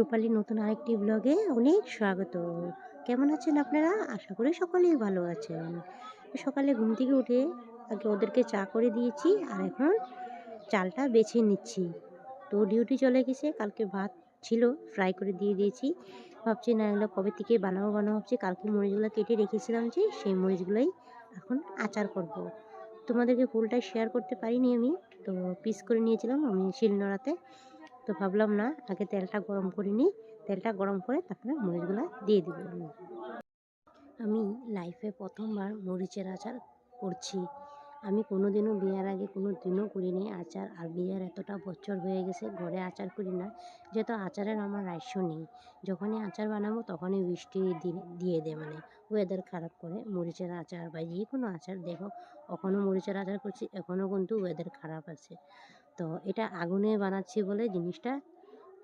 রূপালীর নতুন আরেকটি ব্লগে অনেক স্বাগত। কেমন আছেন আপনারা? আশা করি সকলেই ভালো আছেন। সকালে ঘুম থেকে উঠে আগে ওদেরকে চা করে দিয়েছি আর এখন চালটা বেছে নিচ্ছি। তো ডিউটি চলে গেছে, কালকে ভাত ছিল ফ্রাই করে দিয়ে দিয়েছি। ভাবছি না এগুলো কবে থেকে বানাবো ভাবছি। কালকে মরিচগুলো কেটে রেখেছিলাম যে সেই মরিচগুলোই এখন আচার করব। তোমাদেরকে ফুলটা শেয়ার করতে পারিনি আমি, তো পিস করে নিয়েছিলাম আমি শিলনোড়াতে। তো ভাবলাম না, আগে তেলটা গরম করে নিই, তেলটা গরম করে তারপরে মরিচগুলো দিয়ে দিব। আমি লাইফে প্রথমবার মরিচের আচার করছি। আমি কোনোদিনও বিয়ের আগে কোনো দিনও করিনি আচার, আর বিয়ের এতটা বছর হয়ে গেছে ঘরে আচার করি না, যেহেতু আচারের আমার রাইস্য নেই। যখনই আচার বানাবো তখনই বৃষ্টি দিয়ে দেয়, মানে ওয়েদার খারাপ করে। মরিচের আচার বা যে কোনো আচার দেখো, এখনও মরিচের আচার করছি, এখনও কিন্তু ওয়েদার খারাপ আছে। তো এটা আগুনে বানাচ্ছি বলে জিনিসটা,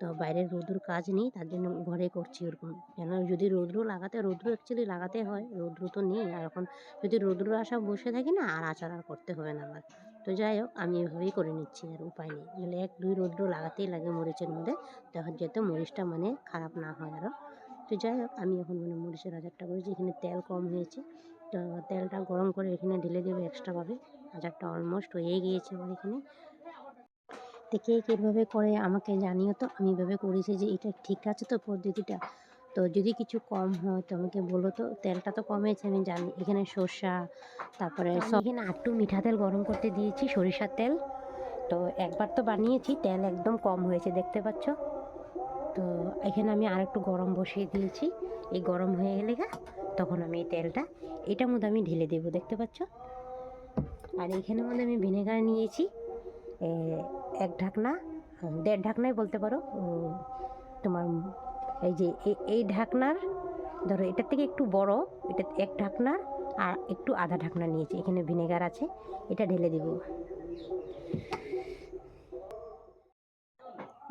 তো বাইরের রৌদ্র কাজ নেই, তার জন্য ঘরে করছি ওরকম। কেন যদি রৌদ্র অ্যাকচুয়ালি লাগাতে হয়, রৌদ্র তো নেই। আর এখন যদি রৌদ্র আসা বসে থাকি না, আর আচার আর করতে হবে না আমার। তো যাই হোক, আমি এভাবেই করে নিচ্ছি, আর উপায় নেই। নাহলে 1-2 রৌদ্র লাগাতেই লাগে মরিচের মধ্যে, তখন যাতে মরিচটা মানে খারাপ না হয় আরও। তো যাই হোক, আমি এখন মানে মরিচের আচারটা করেছি। এখানে তেল কম হয়েছে, তো তেলটা গরম করে এখানে ঢেলে দেবো এক্সট্রাভাবে। আচারটা অলমোস্ট হয়ে গিয়েছে আমার এখানে। তো কে কীভাবে করে আমাকে জানিও তো, আমি এভাবে করেছি যে এটা ঠিক আছে তো পদ্ধতিটা। তো যদি কিছু কম হয় তো আমাকে বলো তো। তেলটা তো কমেছে আমি জানি। এখানে সর্ষা, তারপরে এখানে একটু মিঠা তেল গরম করতে দিয়েছি, সরিষার তেল। তো একবার তো বানিয়েছি, তেল একদম কম হয়েছে দেখতে পাচ্ছ। তো এখানে আমি আর একটু গরম বসিয়ে দিয়েছি। এই গরম হয়ে গেলে তখন আমি এই তেলটা এটার মধ্যে আমি ঢেলে দেবো, দেখতে পাচ্ছ। আর এইখানের মধ্যে আমি ভিনেগার নিয়েছি 1 ঢাকনা, 1.5 ঢাকনাই বলতে পারো। তোমার এই যে এই ঢাকনার, ধরো এটার থেকে একটু বড়, এটা 1 ঢাকনার আর একটু আধা ঢাকনা নিয়েছি। এখানে ভিনেগার আছে, এটা ঢেলে দেব।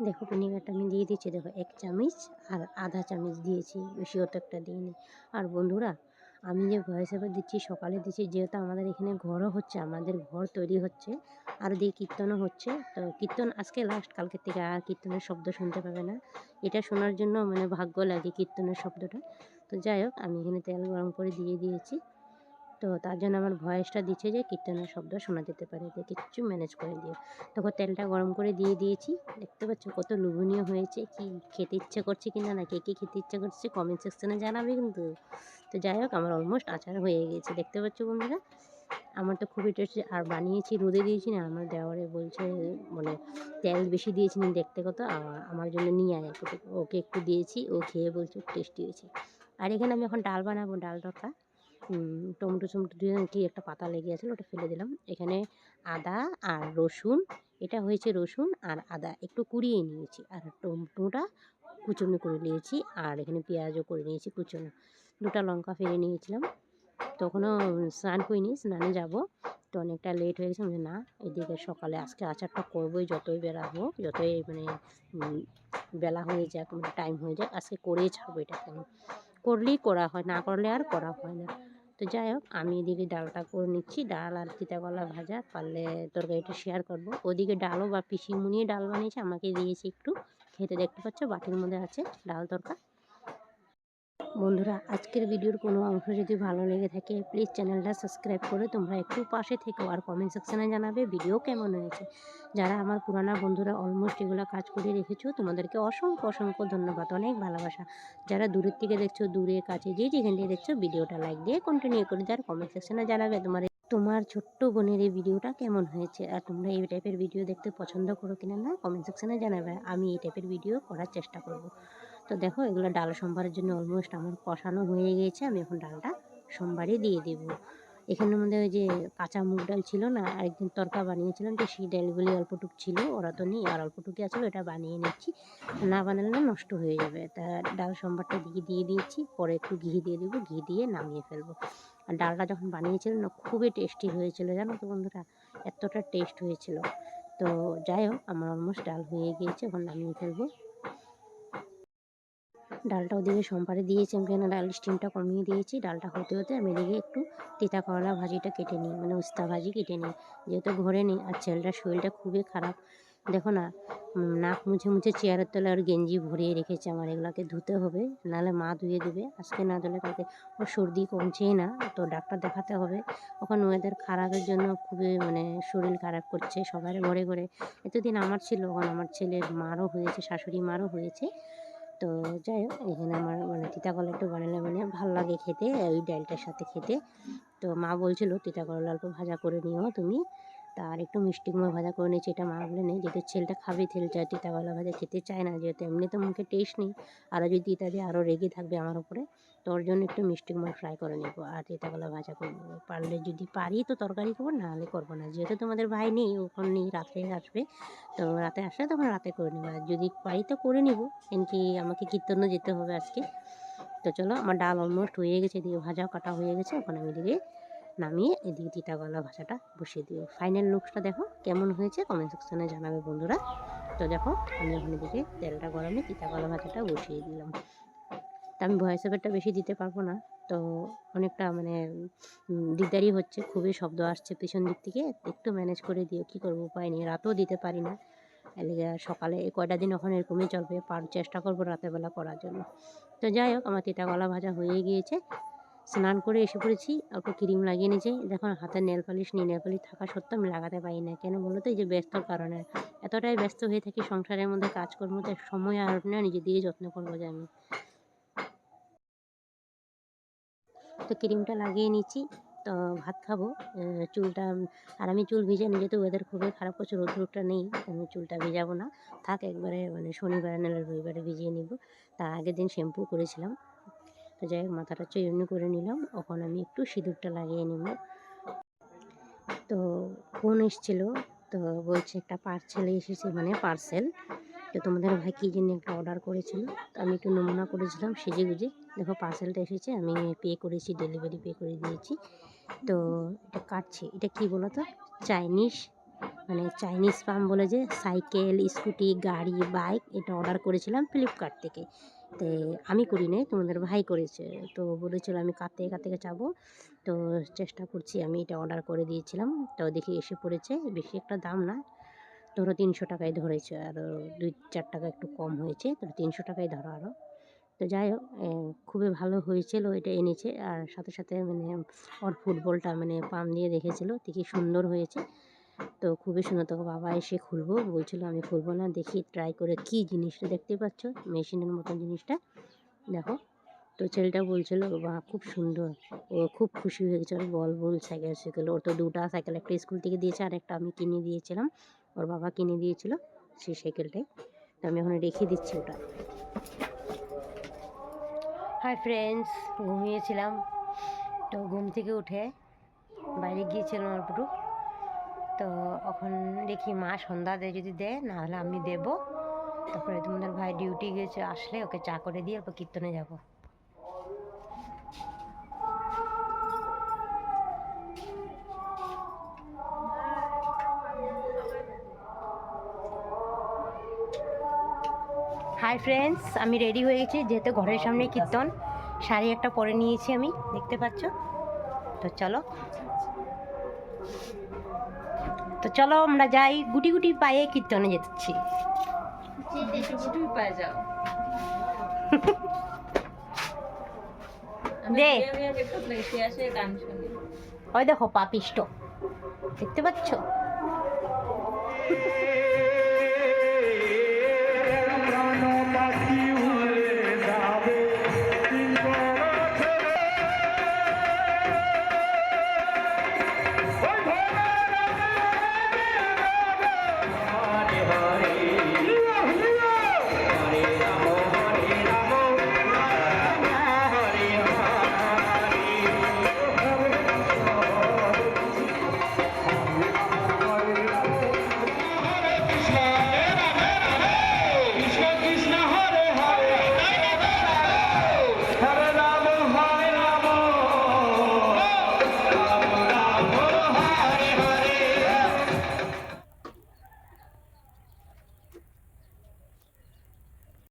দেখো ভিনেগারটা আমি দিয়ে দিচ্ছি, দেখো 1 চামচ আর আধা চামচ দিয়েছি, বেশি অত একটা দিইনি। আর বন্ধুরা, আমি যে ভয়েস ওভার দিচ্ছি সকালে দিচ্ছি, যেহেতু আমাদের এখানে ঘরও হচ্ছে, আমাদের ঘর তৈরি হচ্ছে, আর দিয়ে কীর্তনও হচ্ছে। তো কীর্তন আজকে লাস্ট, কালকের থেকে আর কীর্তনের শব্দ শুনতে পাবে না। এটা শোনার জন্য মানে ভাগ্য লাগে কীর্তনের শব্দটা। তো যাই হোক, আমি এখানে তেল গরম করে দিয়ে দিয়েছি। তো তার জন্য আমার ভয়েসটা দিচ্ছে যে কীর্তনের শব্দ শোনা যেতে পারে, তো কিচ্ছু ম্যানেজ করে দিও। তখন তেলটা গরম করে দিয়ে দিয়েছি, দেখতে পাচ্ছ কত লোভনীয় হয়েছে। কি খেতে ইচ্ছে করছে কিনা, না কে কে খেতে ইচ্ছে করছে কমেন্ট সেকশনে জানাবে কিন্তু। তো যাই হোক, আমার অলমোস্ট আচার হয়ে গেছে, দেখতে পাচ্ছ বন্ধুরা। আমার তো খুবই টেস্টি, আর বানিয়েছি রোদে দিয়েছি না। আমার দেওয়ারে বলছে মানে তেল বেশি দিয়েছি না দেখতে, কত আমার জন্য নিয়ে আয় একটু। ওকে একটু দিয়েছি, ও খেয়ে বলছে টেস্টি হয়েছে। আর এখানে আমি এখন ডাল বানাবো, ডাল তরকা। টমেটো দিয়ে কি একটা পাতা লেগে গেছিলো, ওটা ফেলে দিলাম। এখানে আদা আর রসুন, এটা হয়েছে রসুন আর আদা একটু কুড়িয়ে নিয়েছি, আর টমেটোটা কুচনো করে নিয়েছি, আর এখানে পেঁয়াজও করে নিয়েছি কুচনো। 2টা লঙ্কা ফেলে নিয়েছিলাম। তখনও স্নান করিনি, স্নানে যাব। তো অনেকটা লেট হয়ে গেছে, না এদিকে সকালে আজকে আচারটা করবোই, যতই বেলা হোক, যতই মানে বেলা হয়ে যাক, মানে টাইম হয়ে যাক, আজকে করেই ছাড়বো এটাকে। আমি করলেই করা হয়, না করলে আর করা হয় না। তো যাই হোক, আমি এদিকে ডালটা করে নিচ্ছি, ডাল আর চিতাকলা ভাজা, পারলে তরকারিটা শেয়ার করব। ওদিকে ডালও বা পিসিমুনিয়ে ডাল বানিয়েছে, আমাকে দিয়েছে একটু খেতে, দেখতে পাচ্ছ বাটির মধ্যে আছে ডাল তরকা। বন্ধুরা, আজকের ভিডিওর কোনো অংশ যদি ভালো লেগে থাকে প্লিজ চ্যানেলটা সাবস্ক্রাইব করে তোমরা একটু পাশে থেকো, আর কমেন্ট সেকশানে জানাবে ভিডিও কেমন হয়েছে। যারা আমার পুরানা বন্ধুরা অলমোস্ট এগুলো কাজ করে রেখেছো, তোমাদেরকে অসংখ্য অসংখ্য ধন্যবাদ, অনেক ভালোবাসা। যারা দূরের থেকে দেখছো, দূরে কাছে যে যেখান থেকে দেখছো, ভিডিওটা লাইক দিয়ে কন্টিনিউ করে দেওয়ার কমেন্ট সেকশানে জানাবে তোমার ছোট্ট বোনের এই ভিডিওটা কেমন হয়েছে, আর তোমরা এই টাইপের ভিডিও দেখতে পছন্দ করো কিনা না কমেন্ট সেকশানে জানাবে। আমি এই টাইপের ভিডিও করার চেষ্টা করব। তো দেখো, এগুলো ডাল সম্বারের জন্য অলমোস্ট আমার কষানো হয়ে গিয়েছে। আমি এখন ডালটা সোমবারই দিয়ে দেবো। এখানের মধ্যে ওই যে কাঁচা মুগ ডাল ছিল না, আরেকদিন তরকা বানিয়েছিলাম, তো সেই ডালগুলি অল্পটুক ছিল, ওরা তো নেই, আর অল্পটুকু আছে, ওটা বানিয়ে নিচ্ছি। না বানালে না নষ্ট হয়ে যাবে। তা ডাল সম্বারটা দিয়ে দিয়েছি, পরে একটু ঘি দিয়ে দেবো, ঘি দিয়ে নামিয়ে ফেলবো। আর ডালটা যখন বানিয়েছিল না, খুবই টেস্টি হয়েছিল জানো তো বন্ধুরা, এতটা টেস্ট হয়েছিল। তো যাই হোক, আমার অলমোস্ট ডাল হয়ে গিয়েছে, এখন নামিয়ে ফেলবো। ডালটা ওদিকে সোমবারে দিয়েছি, আমি কেন ডাল স্টিমটা কমিয়ে দিয়েছি। ডালটা হতে হতে আমি এদিকে একটু তিতা করলা ভাজিটা কেটে নিই, মানে উস্তা ভাজি কেটে নিই, যেহেতু ঘরে নেই, আর ছেলেটার শরীরটা খুবই খারাপ। দেখো না, নাক মুছে মুছে চেয়ারের তলে আর গেঞ্জি ভরিয়ে রেখেছে আমার। এগুলোকে ধুতে হবে, নাহলে মা ধুয়ে দেবে। আজকে না ধুলে কালকে ওর সর্দি কমছেই না, তো ডাক্তার দেখাতে হবে। ওখানে ওয়েদার খারাপের জন্য খুবই মানে শরীর খারাপ করছে সবার ঘরে ঘরে। এতদিন আমার ছিল, ওখানে আমার ছেলের মারও হয়েছে, শাশুড়ি মারও হয়েছে। তো যাই হোক, এখানে আমার মানে তিতা করলা একটু বানালে মানে ভাল লাগে খেতে, ওই ডালটার সাথে খেতে। তো মা বলছিল তিতা করলা অল্প ভাজা করে নিও তুমি, তা আর একটু মিষ্টি কুমড়ো ভাজা করে নিয়েছি। এটা মা বলে নেই, যেহেতু ছেলেটা খাবে তেলটা, তিতা করলা ভাজা খেতে চায় না, যেহেতু এমনি তো মুখে টেস্ট নেই, আরও যদি তিতা দিয়ে আরও রেগে থাকবে আমার উপরে। তো ওর জন্য একটু মিষ্টি কুমড়ো ফ্রাই করে নেবো আর তিতা করলা ভাজা করে নেবো। পারলে যদি পারি তো তরকারি করবো, নাহলে করবো না। যেহেতু তোমাদের ভাই নেই, ওখানে নেই, রাত্রে আসবে, তো রাতে আসলে তখন রাতে করে নেবো। আর যদি পারি তো করে নিব, কি আমাকে কীর্তনও যেতে হবে আজকে। তো চলো, আমার ডাল অলমোস্ট হয়ে গেছে, এদিকে ভাজাও কাটা হয়ে গেছে। এখন আমি এদিকে নামিয়ে এদিকে তিতা করলা ভাজাটা বসিয়ে দিও। ফাইনাল লুকসটা দেখো কেমন হয়েছে, কমেন্ট সেকশনে জানাবে বন্ধুরা। তো দেখো, আমি এখন এদিকে তেলটা গরমে তিতা করলা ভাজাটা বসিয়ে দিলাম। তো আমি ভয়েস ওভারটা বেশি দিতে পারবো না, তো অনেকটা মানে দিকদারি হচ্ছে, খুবই শব্দ আসছে পিছন দিক থেকে, একটু ম্যানেজ করে দিও। কী করবো, উপায় নেই, রাতেও দিতে পারি না। এদিকে সকালে এই কয়টা দিন ওখানে এরকমই চলবে, চেষ্টা করবো রাতের বেলা করার জন্য। তো যাই হোক, আমার তিতা কলা ভাজা হয়ে গিয়েছে। স্নান করে এসে পড়েছি, অল্প ক্রিম লাগিয়ে নিয়েছি। দেখো হাতে নেল পালিশ নেই, নেল পালিশ থাকা সত্ত্বেও আমি লাগাতে পারি না। কেন বলো তো, এই যে ব্যস্তর কারণে এতটাই ব্যস্ত হয়ে থাকি সংসারের মধ্যে, কাজকর্মতে সময় আর না নিজের দিকে যত্ন করবো যে আমি। তো ক্রিমটা লাগিয়ে নিচ্ছি, তো ভাত খাবো। চুলটা, আর আমি চুল ভিজে নিয়ে, যেহেতু ওয়েদার খুবই খারাপ করছে, রোদটা নেই, আমি চুলটা ভিজাবো না, থাক একবারে মানে শনিবারে নাহলে রবিবারে ভিজিয়ে নিব। তার আগের দিন শ্যাম্পু করেছিলাম। তো যাই হোক, মাথাটা চুইনি করে নিলাম। এখন আমি একটু সিঁদুরটা লাগিয়ে নিব। তো ফোন এসেছিলো, তো বলছে একটা পার্সেল এসেছে, মানে পার্সেল। তো তোমাদের ভাই কী জন্য একটা অর্ডার করেছিল, তো আমি একটু নমুনা করেছিলাম সেজে গুজে। দেখো পার্সেলটা এসেছে, আমি পে করেছি, ডেলিভারি পে করে দিয়েছি। তো এটা কাটছে, এটা কী বলো তো, চাইনিজ, মানে চাইনিজ ফার্ম বলে, যে সাইকেল, স্কুটি, গাড়ি, বাইক, এটা অর্ডার করেছিলাম ফ্লিপকার্ট থেকে। তো আমি করি নাই, তোমাদের ভাই করেছে। তো বলেছিল আমি কার থেকে যাবো, তো চেষ্টা করছি। আমি এটা অর্ডার করে দিয়েছিলাম, তো দেখি এসে পড়েছে। বেশি একটা দাম না, ধরো 300 টাকায় ধরেছে, আরও 2-4 টাকা একটু কম হয়েছে, তো 300 টাকায় ধরো আরও। তো যাই হোক, খুবই ভালো হয়েছিল, এটা এনেছে। আর সাথে সাথে মানে ওর ফুটবলটা মানে পাম দিয়ে দেখেছিলো, দেখি সুন্দর হয়েছে, তো খুবই সুন্দর। তো বাবা এসে খুলবো বলছিল, আমি খুলবো না, দেখি ট্রাই করে। কি জিনিসটা দেখতে পাচ্ছ, মেশিনের মতন জিনিসটা দেখো। তো ছেলেটা বলছিল বা খুব সুন্দর, ও খুব খুশি হয়ে গেছে। ওর বল সাইকেল, ওর তো 2টা সাইকেল, একটা স্কুল থেকে দিয়েছে আর একটা আমি কিনে দিয়েছিলাম, ওর বাবা কিনে দিয়েছিল সেই সাইকেলটাই। তো আমি এখন রেখে দিচ্ছি ওটা। হাই ফ্রেন্ডস, ঘুমিয়েছিলাম, তো ঘুম থেকে উঠে বাইরে গিয়েছিলাম অল্পটুক। তো এখন দেখি মা সন্ধ্যা দেয়, যদি দেয়, না হলে আমি দেবো। তারপরে তোমাদের ভাই ডিউটি গেছে, আসলে ওকে চা করে দিয়ে অল্প কীর্তনে যাবো। হাই ফ্রেন্ডস, আমি রেডি হয়ে গেছি, যেহেতু ঘরের সামনে কীর্তন। শাড়ি একটা পরে নিয়েছি আমি, দেখতে পাচ্ছ। তো চলো আমরা যাই, গুটি গুটি পায়ে কীর্তনে যেতেছি। দে, ওই দেখো পাপিষ্ট, দেখতে পাচ্ছ।